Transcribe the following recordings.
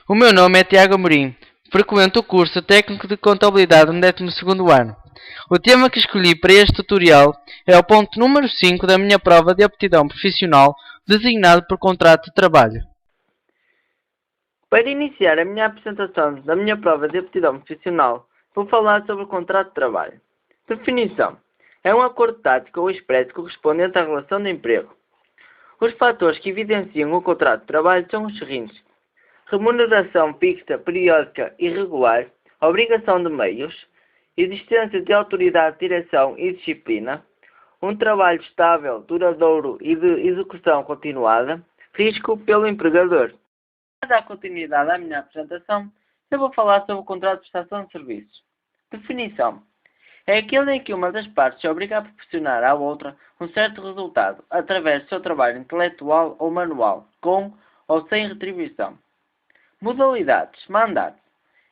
O meu nome é Tiago Amorim. Frequento o curso Técnico de Contabilidade no 12º ano. O tema que escolhi para este tutorial é o ponto número 5 da minha prova de aptidão profissional, designado por contrato de trabalho. Para iniciar a minha apresentação da minha prova de aptidão profissional, vou falar sobre o contrato de trabalho. Definição: é um acordo tático ou expresso correspondente à relação de emprego. Os fatores que evidenciam o contrato de trabalho são os seguintes: remuneração fixa, periódica e regular, obrigação de meios, existência de autoridade de direção e disciplina, um trabalho estável, duradouro e de execução continuada, risco pelo empregador. Para dar continuidade à minha apresentação, eu vou falar sobre o contrato de prestação de serviços. Definição: é aquele em que uma das partes se obriga a proporcionar à outra um certo resultado, através do seu trabalho intelectual ou manual, com ou sem retribuição. Modalidades: mandato.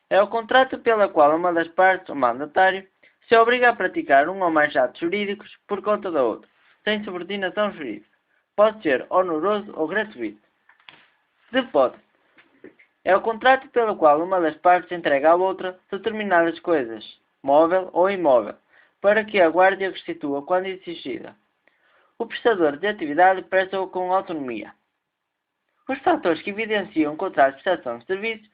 É o contrato pela qual uma das partes, o mandatário, se obriga a praticar um ou mais atos jurídicos por conta da outra, sem subordinação jurídica. Pode ser oneroso ou gratuito. Depósito. É o contrato pelo qual uma das partes entrega à outra determinadas coisas, móvel ou imóvel, para que a guarde e a restitua quando exigida. O prestador de atividade presta-o com autonomia. Os fatores que evidenciam o contrato de prestação de serviços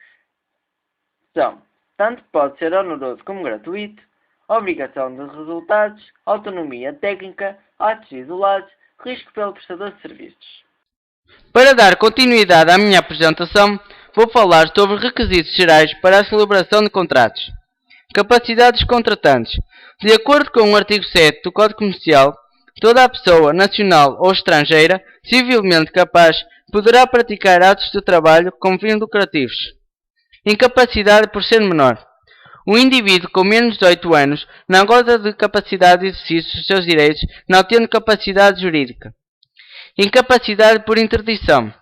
são: tanto pode ser oneroso como gratuito, obrigação de resultados, autonomia técnica, atos isolados, risco pelo prestador de serviços. Para dar continuidade à minha apresentação, vou falar sobre requisitos gerais para a celebração de contratos. Capacidade dos contratantes. De acordo com o artigo 7 do Código Comercial, toda a pessoa, nacional ou estrangeira, civilmente capaz, poderá praticar atos de trabalho com fins lucrativos. Incapacidade por ser menor. O indivíduo com menos de 18 anos não goza de capacidade de exercício dos seus direitos, não tendo capacidade jurídica. Incapacidade por interdição.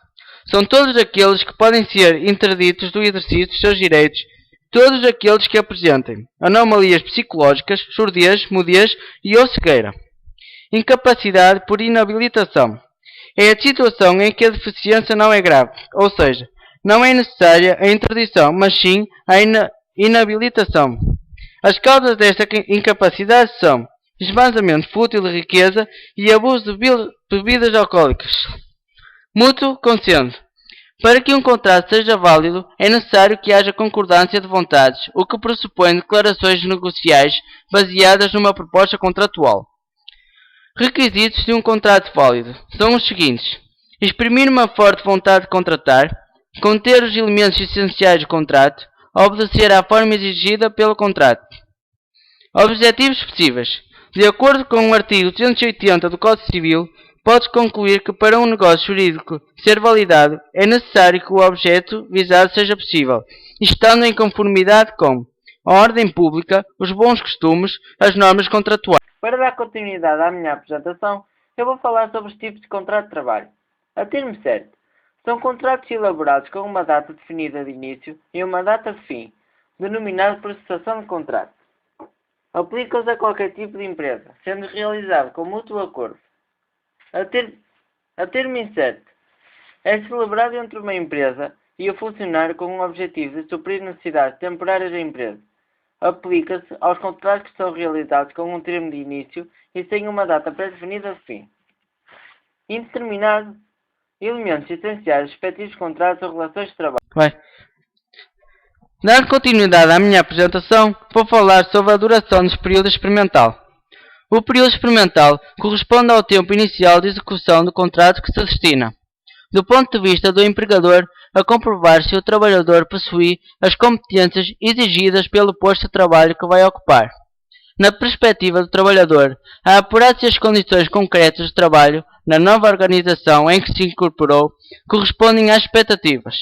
São todos aqueles que podem ser interditos do exercício dos seus direitos, todos aqueles que apresentem anomalias psicológicas, surdez, mudez e ou cegueira. Incapacidade por inabilitação. É a situação em que a deficiência não é grave, ou seja, não é necessária a interdição, mas sim a inabilitação. As causas desta incapacidade são esvaziamento fútil de riqueza e abuso de bebidas alcoólicas. Mútuo consenso. Para que um contrato seja válido, é necessário que haja concordância de vontades, o que pressupõe declarações negociais baseadas numa proposta contratual. Requisitos de um contrato válido são os seguintes: exprimir uma forte vontade de contratar, conter os elementos essenciais do contrato, obedecer à forma exigida pelo contrato. Objetivos possíveis. De acordo com o artigo 280 do Código Civil, pode-se concluir que para um negócio jurídico ser validado é necessário que o objeto visado seja possível, estando em conformidade com a ordem pública, os bons costumes, as normas contratuais. Para dar continuidade à minha apresentação, eu vou falar sobre os tipos de contrato de trabalho. A termo certo, são contratos elaborados com uma data definida de início e uma data de fim, denominado por cessação de contrato. Aplicam-se a qualquer tipo de empresa, sendo realizado com mútuo acordo. A termo incerto, é celebrado entre uma empresa e o funcionário com o objetivo de suprir necessidades temporárias da empresa. Aplica-se aos contratos que são realizados com um termo de início e sem uma data pré-definida de fim. Indeterminado, elementos essenciais dos respectivos contratos ou relações de trabalho. Dando continuidade à minha apresentação, vou falar sobre a duração deste período experimental. O período experimental corresponde ao tempo inicial de execução do contrato que se destina, do ponto de vista do empregador, a comprovar se o trabalhador possui as competências exigidas pelo posto de trabalho que vai ocupar. Na perspectiva do trabalhador, a apurar se as condições concretas de trabalho na nova organização em que se incorporou correspondem às expectativas.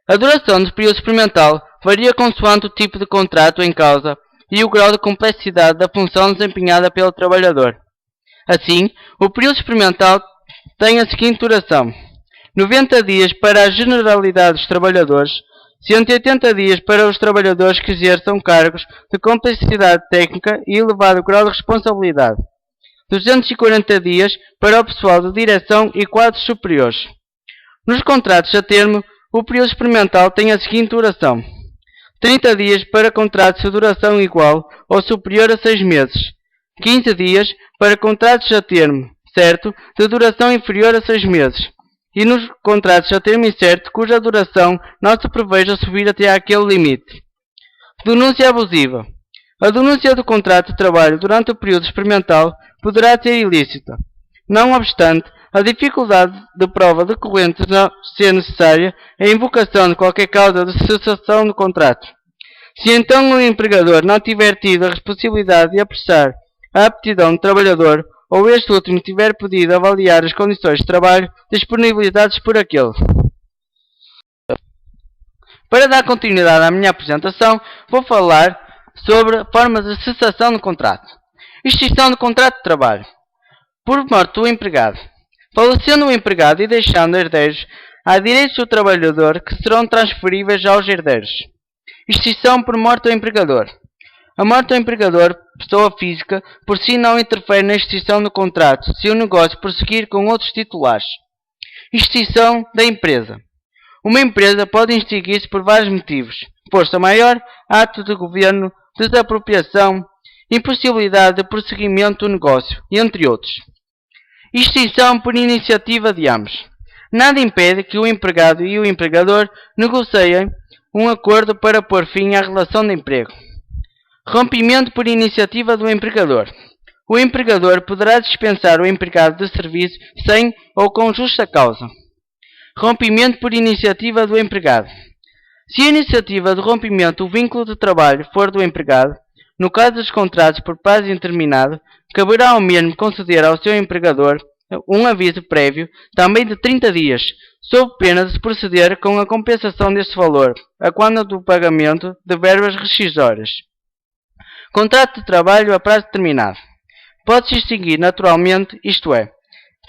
A duração do período experimental varia consoante o tipo de contrato em causa e o grau de complexidade da função desempenhada pelo trabalhador. Assim, o período experimental tem a seguinte duração: 90 dias para a generalidade dos trabalhadores, 180 dias para os trabalhadores que exerçam cargos de complexidade técnica e elevado grau de responsabilidade, 240 dias para o pessoal de direção e quadros superiores. Nos contratos a termo, O período experimental tem a seguinte duração: 30 dias para contratos de duração igual ou superior a 6 meses, 15 dias para contratos a termo certo de duração inferior a 6 meses, e nos contratos a termo incerto cuja duração não se preveja subir até àquele limite. Denúncia abusiva. A denúncia do contrato de trabalho durante o período experimental poderá ser ilícita. Não obstante, a dificuldade de prova decorrente não ser necessária a invocação de qualquer causa de cessação do contrato. Se então o empregador não tiver tido a responsabilidade de apressar a aptidão do trabalhador, ou este último tiver podido avaliar as condições de trabalho disponibilizadas por aquele. Para dar continuidade à minha apresentação, vou falar sobre formas de cessação do contrato. Extinção do contrato de trabalho. Por morte do empregado. Falecendo o empregado e deixando herdeiros, há direitos do trabalhador que serão transferíveis aos herdeiros. Extinção por morte do empregador. A morte do empregador, pessoa física, por si não interfere na extinção do contrato, se o negócio prosseguir com outros titulares. Extinção da empresa. Uma empresa pode extinguir-se por vários motivos: força maior, ato de governo, desapropriação, impossibilidade de prosseguimento do negócio, entre outros. Extinção por iniciativa de ambos. Nada impede que o empregado e o empregador negociem um acordo para pôr fim à relação de emprego. Rompimento por iniciativa do empregador. O empregador poderá dispensar o empregado de serviço sem ou com justa causa. Rompimento por iniciativa do empregado. Se a iniciativa de rompimento do vínculo de trabalho for do empregado, no caso dos contratos por prazo indeterminado, caberá ao mesmo conceder ao seu empregador um aviso prévio, também de 30 dias, sob pena de se proceder com a compensação deste valor, a quando do pagamento de verbas rescisórias. Contrato de trabalho a prazo determinado. Pode-se extinguir naturalmente, isto é,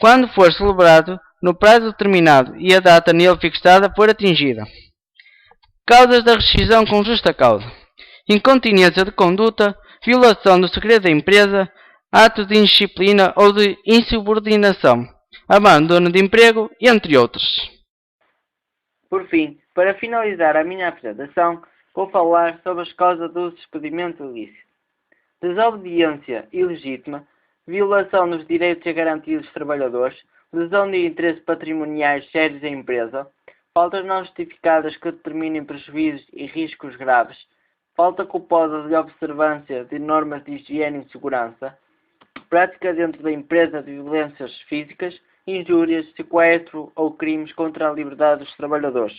quando for celebrado no prazo determinado e a data nele fixada for atingida. Causas da rescisão com justa causa. Incontinência de conduta, violação do segredo da empresa, ato de indisciplina ou de insubordinação, abandono de emprego, entre outros. Por fim, para finalizar a minha apresentação, vou falar sobre as causas do despedimento ilícito. Desobediência ilegítima, violação dos direitos e garantias dos trabalhadores, lesão de interesses patrimoniais sérios da empresa, faltas não justificadas que determinem prejuízos e riscos graves, falta culposa de observância de normas de higiene e segurança, prática dentro da empresa de violências físicas, injúrias, sequestro ou crimes contra a liberdade dos trabalhadores.